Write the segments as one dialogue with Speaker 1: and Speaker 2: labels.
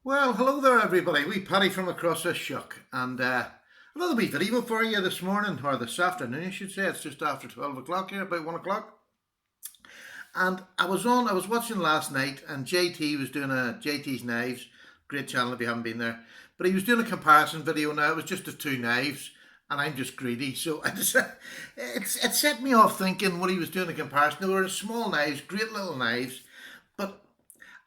Speaker 1: Well, hello there, everybody. We Paddy from across the shuck, and another wee video for you this morning or this afternoon, I should say. It's just after 12 o'clock here, about 1 o'clock. And I was watching last night, and JT was doing a JT's Knives, great channel if you haven't been there. But he was doing a comparison video now. It was just of two knives, and I'm just greedy, so it set me off thinking what he was doing a comparison. They were small knives, great little knives, but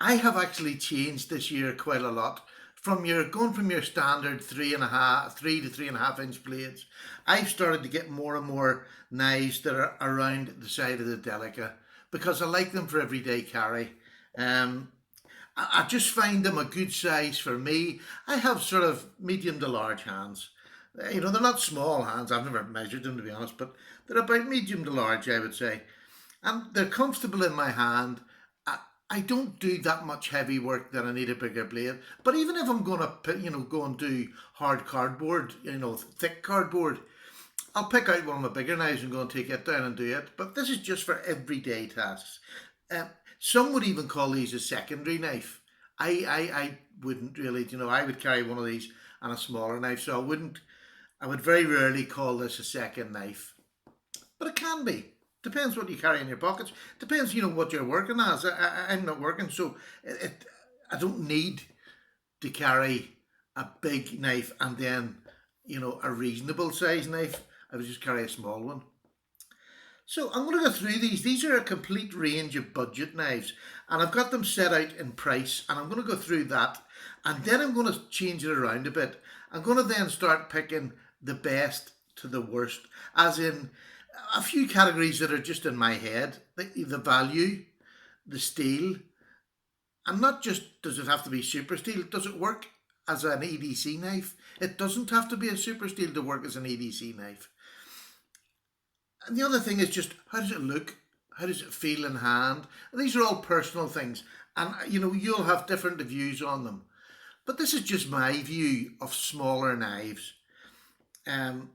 Speaker 1: I have actually changed this year quite a lot. Going from your standard 3 to 3.5 inch blades, I've started to get more and more knives that are around the side of the Delica because I like them for everyday carry. Um, I just find them a good size for me. I have sort of medium to large hands. They're not small hands. I've never measured them to be honest, but they're about medium to large, I would say, and they're comfortable in my hand. I don't do that much heavy work that I need a bigger blade. But even if I'm going to, go and do hard cardboard, thick cardboard, I'll pick out one of my bigger knives and go and take it down and do it. But this is just for everyday tasks. Some would even call these a secondary knife. I wouldn't really, I would carry one of these and a smaller knife, so I would very rarely call this a second knife. But it can be. Depends what you carry in your pockets. Depends, what you're working as. I'm not working, so I don't need to carry a big knife and then, a reasonable size knife. I would just carry a small one. So I'm going to go through these. These are a complete range of budget knives, and I've got them set out in price, and I'm going to go through that, and then I'm going to change it around a bit. I'm going to then start picking the best to the worst, as in a few categories that are just in my head: the value, the steel, and not just does it have to be super steel. Does it work as an EDC knife? It doesn't have to be a super steel to work as an EDC knife. And the other thing is just how does it look? How does it feel in hand? And these are all personal things, and you'll have different views on them. But this is just my view of smaller knives. Um,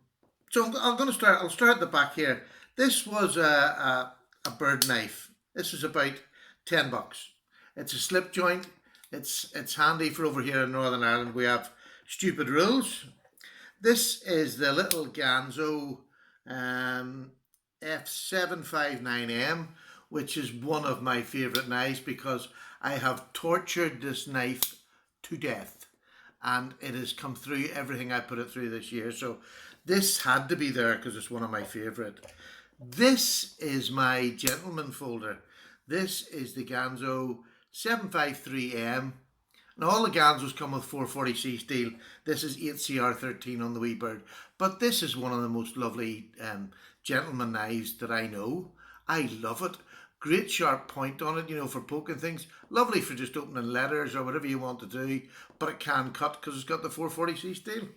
Speaker 1: so I'm going to start. I'll start at the back here. This was a bird knife. This is about $10. It's a slip joint. It's handy for over here in Northern Ireland. We have stupid rules. This is the little Ganzo F759M, which is one of my favourite knives because I have tortured this knife to death, and it has come through everything I put it through this year. So this had to be there because it's one of my favourite. This is my gentleman folder. This is the Ganzo 753M. Now all the Ganzos come with 440C steel. This is 8CR13 on the wee bird. But this is one of the most lovely gentleman knives that I know. I love it. Great sharp point on it, for poking things. Lovely for just opening letters or whatever you want to do. But it can cut because it's got the 440C steel.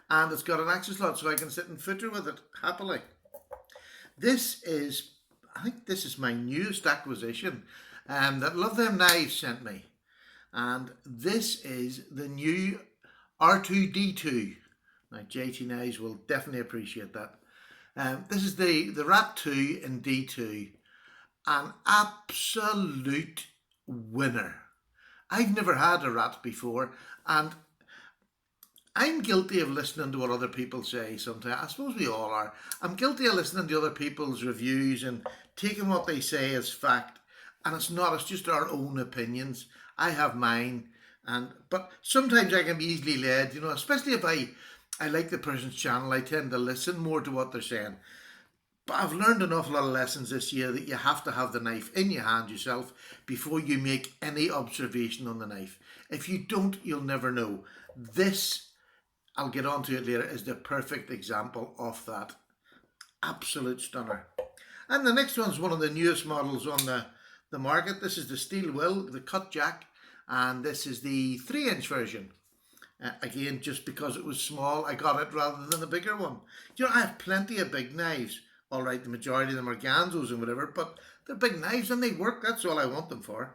Speaker 1: And it's got an access slot so I can sit and footer with it happily. I think this is my newest acquisition that Love Them Knives sent me. And this is the new R2D2. Now JT Knives will definitely appreciate that. This is the Rat 2 in D2. An absolute winner. I've never had a Rat before, and I'm guilty of listening to what other people say sometimes. I suppose we all are. I'm guilty of listening to other people's reviews and taking what they say as fact. And it's just our own opinions. I have mine. But sometimes I can be easily led, especially if I like the person's channel, I tend to listen more to what they're saying. But I've learned an awful lot of lessons this year that you have to have the knife in your hand yourself before you make any observation on the knife. If you don't, you'll never know. This, I'll get onto it later, is the perfect example of that. Absolute stunner. And the next one's one of the newest models on the market. This is the Steel Will, the Cut Jack, and this is the 3-inch version. Again, just because it was small, I got it rather than a bigger one. I have plenty of big knives. All right, the majority of them are Ganzos and whatever, but they're big knives and they work. That's all I want them for.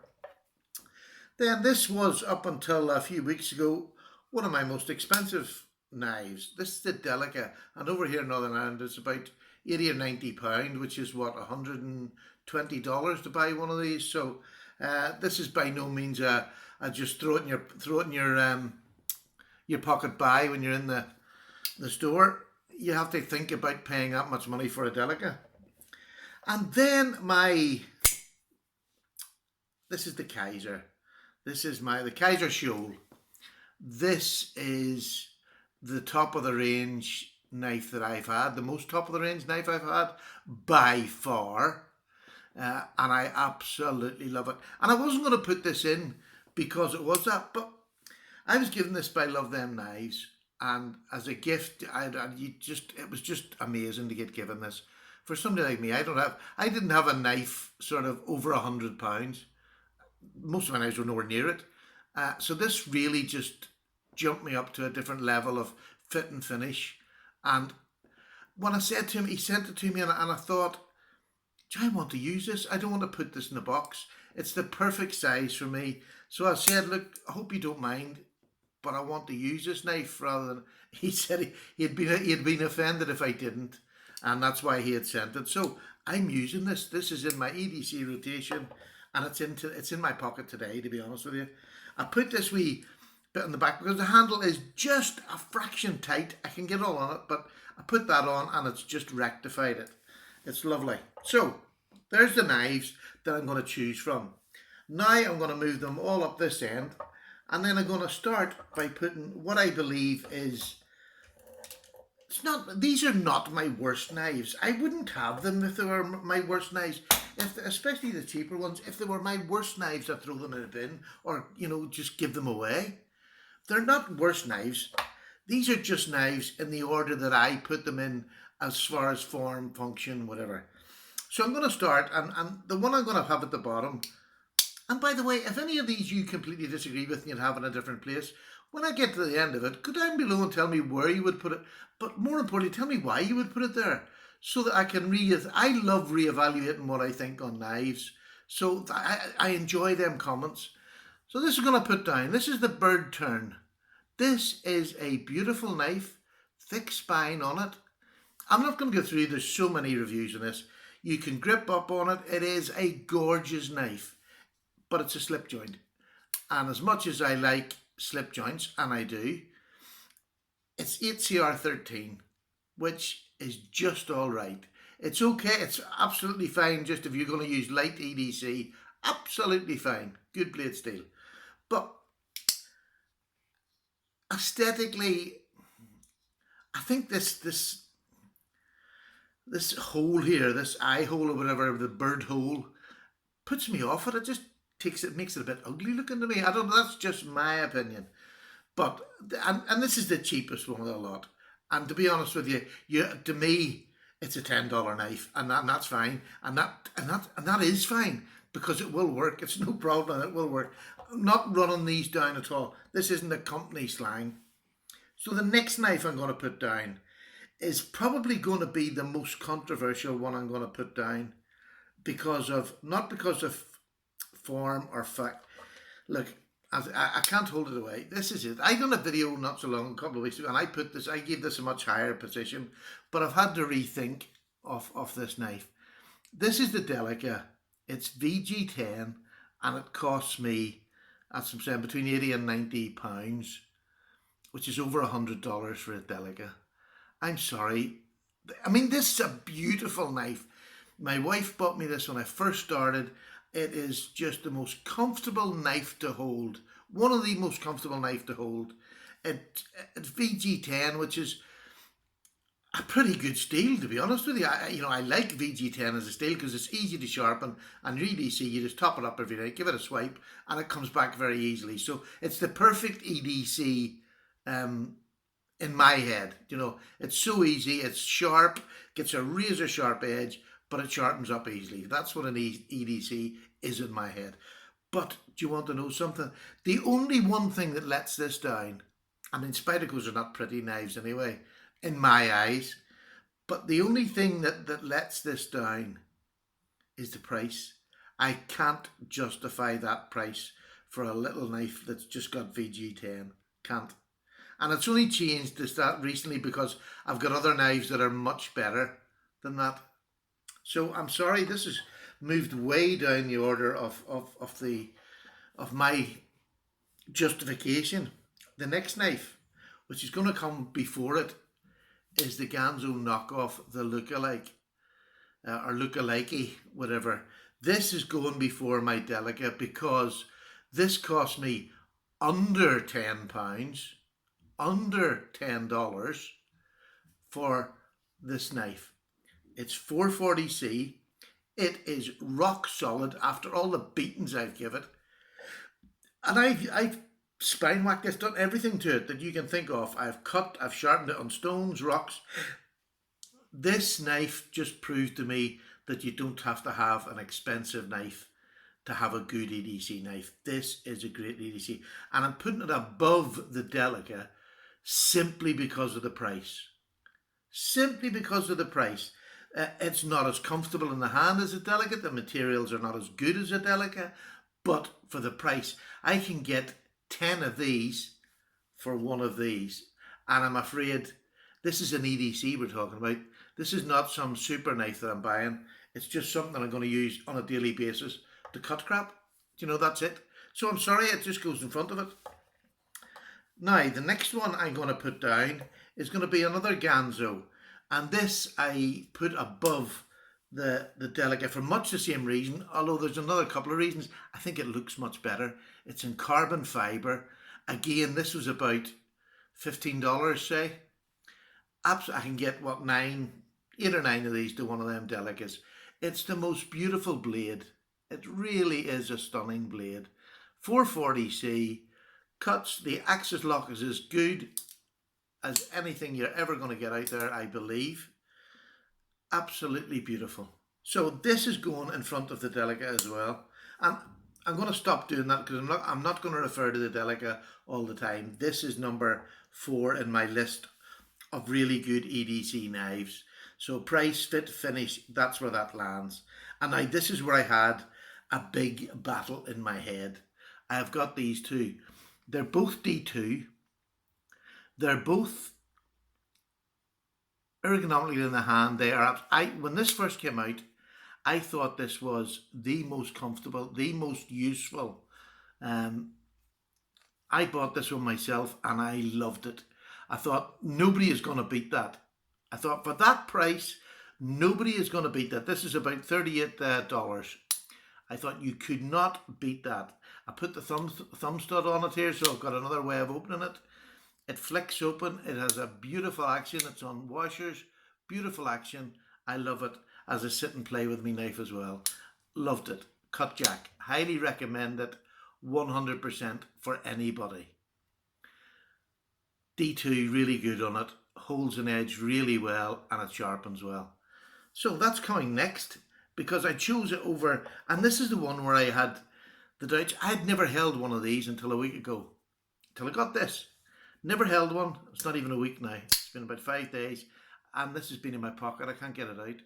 Speaker 1: Then this was, up until a few weeks ago, one of my most expensive knives. This is the Delica, and over here in Northern Ireland it's about 80 or 90 pound, which is what, $120 to buy one of these. So This is by no means a just throw it in your pocket buy when you're in the store. You have to think about paying that much money for a Delica. And then this is the Kaiser. This is the Kaiser Shoal. This is the top of the range knife that I've had, the most top of the range knife I've had by far. And I absolutely love it. And I wasn't going to put this in because it was that, but I was given this by Love Them Knives, and as a gift, it was just amazing to get given this. For somebody like me, I didn't have a knife sort of over £100. Most of my knives were nowhere near it. So this really just jumped me up to a different level of fit and finish. And when I said to him, he sent it to me, and I thought, do I want to use this? I don't want to put this in a box. It's the perfect size for me. So I said, look, I hope you don't mind, but I want to use this knife rather than. He said he had been offended if I didn't, and that's why he had sent it. So I'm using this. This is in my EDC rotation, and it's in my pocket today, to be honest with you. I put this wee bit on the back because the handle is just a fraction tight. I can get all on it, but I put that on and it's just rectified it. It's lovely. So there's the knives that I'm going to choose from. Now I'm going to move them all up this end, and then I'm going to start by putting what I believe is, these are not my worst knives. I wouldn't have them if they were my worst knives, especially the cheaper ones. If they were my worst knives, I'd throw them in a bin or, just give them away. They're not worst knives. These are just knives in the order that I put them in as far as form, function, whatever. So I'm going to start, and the one I'm going to have at the bottom, and by the way, if any of these you completely disagree with and you'd have in a different place, when I get to the end of it, go down below and tell me where you would put it, but more importantly, tell me why you would put it there, so that I can I love reevaluating what I think on knives, so I enjoy them comments. So this is going to put down, this is the Bird Turn. This is a beautiful knife, thick spine on it. I'm not going to go through, there's so many reviews on this. You can grip up on it. It is a gorgeous knife, but it's a slip joint. And as much as I like slip joints, and I do, it's 8CR13, which is just all right. It's okay, it's absolutely fine just if you're going to use light EDC, absolutely fine, good blade steel. But aesthetically, I think this hole here, this eye hole or whatever, the bird hole, puts me off it. It just makes it a bit ugly looking to me. I don't know, that's just my opinion. But, and this is the cheapest one of the lot. And to be honest with you, to me, it's a $10 knife, and that's fine. And that is fine, because it will work. It's no problem, it will work. I'm not running these down at all. This isn't a company slang. So the next knife I'm going to put down is probably going to be the most controversial one I'm going to put down, not because of form or fact. Look, I can't hold it away. This is it. I done a video not so long, a couple of weeks ago, and I gave this a much higher position, but I've had to rethink of this knife. This is the Delica. It's VG10, and it costs me, as I'm saying, between 80 and 90 pounds, which is over $100 for a Delica. I'm sorry. I mean, this is a beautiful knife. My wife bought me this when I first started. It is just the most comfortable knife to hold. One of the most comfortable knife to hold. It's VG10, which is a pretty good steel, to be honest with you. I like VG10 as a steel because it's easy to sharpen, and really you just top it up every day, give it a swipe, and it comes back very easily. So it's the perfect EDC in my head. It's so easy, it's sharp, gets a razor sharp edge, but it sharpens up easily. That's what an EDC is in my head. But do you want to know something? The only one thing that lets this down, I mean, Spydercos are not pretty knives anyway, in my eyes, but the only thing that lets this down is the price. I can't justify that price for a little knife that's just got VG10. Can't. And it's only changed this that recently because I've got other knives that are much better than that. So I'm sorry, this is moved way down the order of my justification. The next knife, which is going to come before it, is the Ganzo knockoff, the lookalike, or lookalike, whatever. This is going before my Delica because this cost me under £10, under $10 for this knife. It's 440C. It is rock solid after all the beatings I've given it. And I've spine whacked this, done everything to it that you can think of. I've cut, I've sharpened it on stones, rocks. This knife just proved to me that you don't have to have an expensive knife to have a good EDC knife. This is a great EDC. And I'm putting it above the Delica simply because of the price. Simply because of the price. It's not as comfortable in the hand as a Delica. The materials are not as good as a Delica. But for the price, I can get 10 of these for one of these. And I'm afraid this is an EDC we're talking about. This is not some super knife that I'm buying. It's just something that I'm going to use on a daily basis to cut crap. You know, that's it. So I'm sorry, it just goes in front of it. Now, the next one I'm going to put down is going to be another Ganzo. And this I put above the Delica for much the same reason, although there's another couple of reasons. I think it looks much better. It's in carbon fibre. Again, this was about $15, say. I can get, what, 8 or 9 of these to one of them Delicas. It's the most beautiful blade. It really is a stunning blade. 440C, cuts, the axis lock is as good as anything you're ever going to get out there, I believe. Absolutely beautiful. So this is going in front of the Delica as well. And I'm going to stop doing that because I'm not going to refer to the Delica all the time. This is number 4 in my list of really good EDC knives. So price, fit, finish, that's where that lands. And now this is where I had a big battle in my head. I have got these two. They're both D2. They're both ergonomically in the hand. They are. When this first came out, I thought this was the most comfortable, the most useful. I bought this one myself and I loved it. I thought nobody is going to beat that. I thought for that price, nobody is going to beat that. This is about $38. I thought you could not beat that. I put the thumb stud on it here, so I've got another way of opening it. It flicks open. It has a beautiful action. It's on washers. Beautiful action. I love it as I sit and play with my knife as well. Loved it. Cutjack. Highly recommend it. 100% for anybody. D2, really good on it. Holds an edge really well and it sharpens well. So that's coming next because I chose it over, and this is the one where I had the doubts. I'd never held one of these until a week ago. Until I got this. Never held one. It's not even a week now. It's been about 5 days and this has been in my pocket. I can't get it out.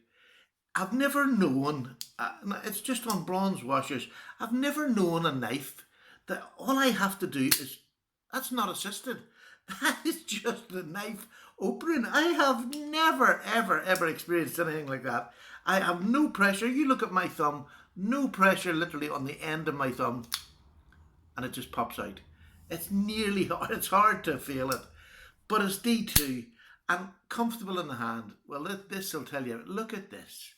Speaker 1: I've never known, it's just on bronze washers, I've never known a knife that all I have to do is, that's not assisted. That is just the knife opening. I have never, ever experienced anything like that. I have no pressure. You look at my thumb, no pressure literally on the end of my thumb, and it just pops out. It's nearly hard. It's hard to feel it, but it's D2 and comfortable in the hand. Well, this will tell you, look at this.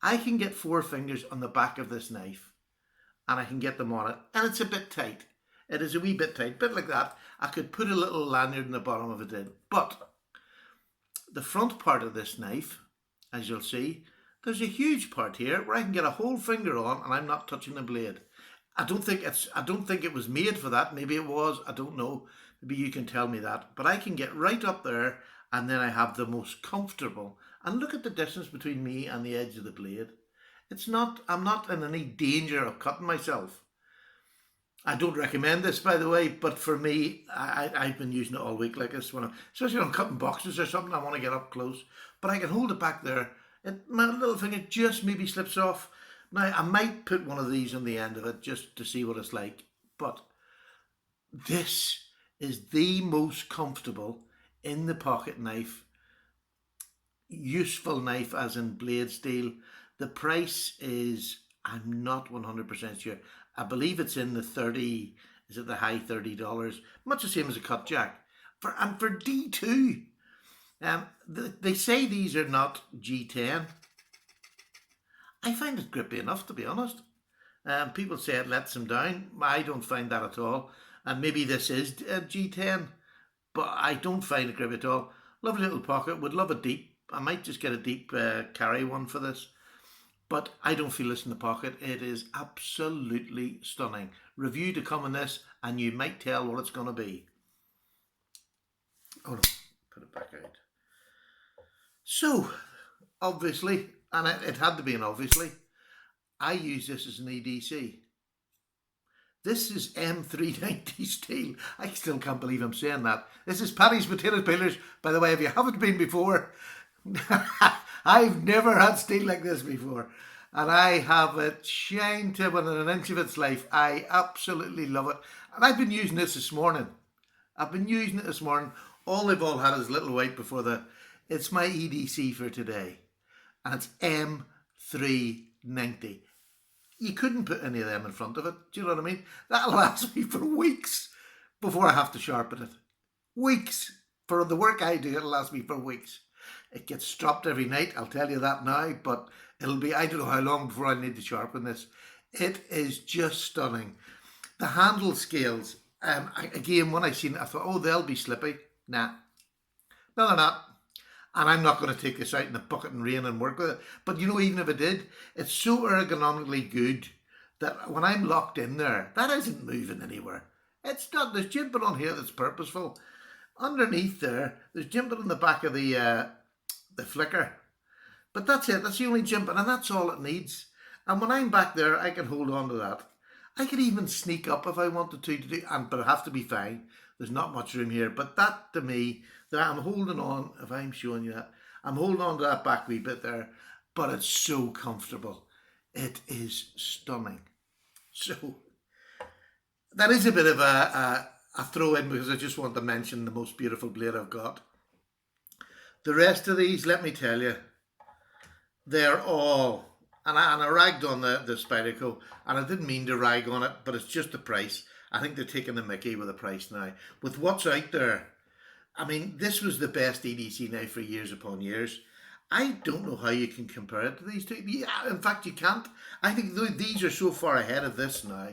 Speaker 1: I can get 4 fingers on the back of this knife and I can get them on it, and it's a bit tight. It is a wee bit tight, bit like that. I could put a little lanyard in the bottom of it in, but the front part of this knife, as you'll see, there's a huge part here where I can get a whole finger on and I'm not touching the blade. I don't think it was made for that. Maybe it was, I don't know. Maybe you can tell me that. But I can get right up there and then I have the most comfortable. And look at the distance between me and the edge of the blade. I'm not in any danger of cutting myself. I don't recommend this, by the way, but for me, I've been using it all week like this, especially when I'm cutting boxes or something, I want to get up close. But I can hold it back there. My little finger just maybe slips off. Now, I might put one of these on the end of it just to see what it's like. But this is the most comfortable in the pocket knife, useful knife as in blade steel. The price is I'm not 100% sure. I believe it's in the 30, is it the high $30? Much the same as a cut jack. And for D2, they say these are not G10. I find it grippy enough, to be honest. People say it lets them down. I don't find that at all. And maybe this is a G10, but I don't find it grippy at all. Lovely little pocket. Would love a deep. I might just get a deep carry one for this. But I don't feel this in the pocket. It is absolutely stunning. Review to come on this, and you might tell what it's going to be. Oh no, put it back out. So, obviously, and it had to be an obviously, I use this as an EDC. This is M390 steel. I still can't believe I'm saying that. This is Paddy's Potato Peelers. By the way, if you haven't been before, I've never had steel like this before. And I have it shine to within an inch of its life. I absolutely love it. And I've been using this morning. All they've all had is a little white before it's my EDC for today. And it's M390. You couldn't put any of them in front of it. Do you know what I mean? That'll last me for weeks before I have to sharpen it. Weeks. For the work I do, it'll last me for weeks. It gets stropped every night, I'll tell you that now, but it'll be, I don't know how long before I need to sharpen this. It is just stunning. The handle scales, again, when I seen it, I thought, oh, they'll be slippy. Nah. No, they're not. And I'm not going to take this out in the bucket and rain and work with it. But you know, even if I did, it's so ergonomically good that when I'm locked in there, that isn't moving anywhere. It's not. There's jimping on here that's purposeful. Underneath there's jimping on the back of the flicker. But that's it. That's the only jimping, and that's all it needs. And when I'm back there, I can hold on to that. I could even sneak up if I wanted to do, but I have to be fine. There's not much room here. But that, to me, that I'm holding on, if I'm showing you that, I'm holding on to that back wee bit there, but it's so comfortable. It is stunning. So, that is a bit of a throw in because I just want to mention the most beautiful blade I've got. The rest of these, let me tell you, they're all, and I ragged on the Spyderco, and I didn't mean to rag on it, but it's just the price. I think they're taking the mickey with the price now. With what's out there, I mean, this was the best EDC now for years upon years. I don't know how you can compare it to these two. Yeah, in fact, you can't. I think these are so far ahead of this now.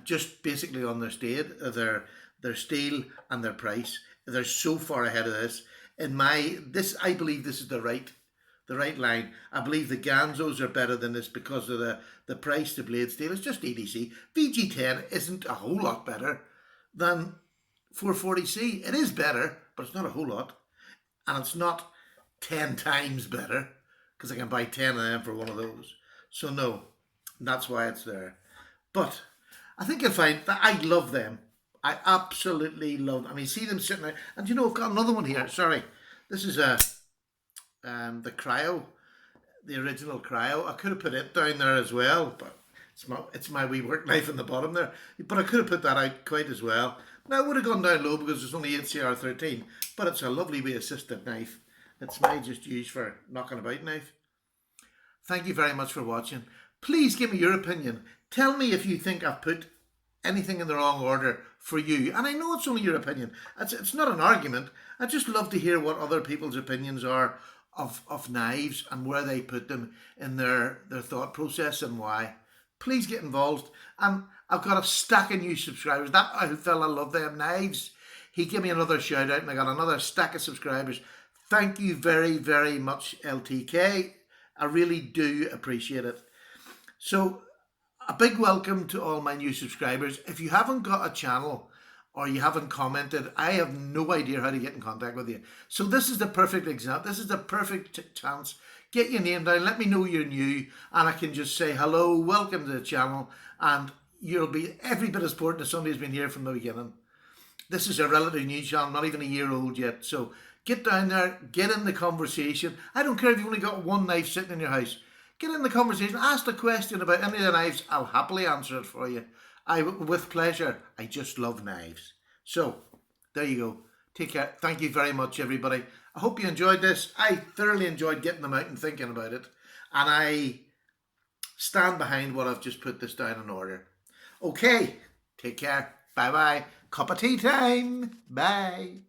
Speaker 1: Just basically on their state, their steel and their price. They're so far ahead of this. I believe this is the right line. I believe the Ganzos are better than this because of the price, the blade steel. It's just EDC. VG10 isn't a whole lot better than 440C. It is better, but it's not a whole lot. And it's not 10 times better because I can buy 10 of them for one of those. So no, that's why it's there. But I think you'll find that I love them. I absolutely love them. I mean, see them sitting there. And you know, I've got another one here. Sorry. This is the Cryo, the original Cryo. I could have put it down there as well, but it's my wee work knife in the bottom there. But I could have put that out quite as well. Now, it would have gone down low because it's only HCR13, but it's a lovely wee assisted knife. It's my just used for knocking about knife. Thank you very much for watching. Please give me your opinion. Tell me if you think I've put anything in the wrong order for you. And I know it's only your opinion. It's not an argument. I just love to hear what other people's opinions are of knives and where they put them in their thought process and why. Please get involved. I've got a stack of new subscribers. That fella, love them knives. He gave me another shout out and I got another stack of subscribers. Thank you very, very much, LTK. I really do appreciate it. So, a big welcome to all my new subscribers. If you haven't got a channel or you haven't commented, I have no idea how to get in contact with you. So this is the perfect example. This is the perfect chance. Get your name down, let me know you're new, and I can just say hello, welcome to the channel, and you'll be every bit as important as somebody who's been here from the beginning. This is a relatively new channel, not even a year old yet. So get down there, get in the conversation. I don't care if you've only got one knife sitting in your house. Get in the conversation, ask a question about any of the knives. I'll happily answer it for you. With pleasure. I just love knives. So, there you go. Take care. Thank you very much, everybody. I hope you enjoyed this. I thoroughly enjoyed getting them out and thinking about it. And stand behind what I've just put this down in order. Okay, take care. Bye bye. Cup of tea time. Bye.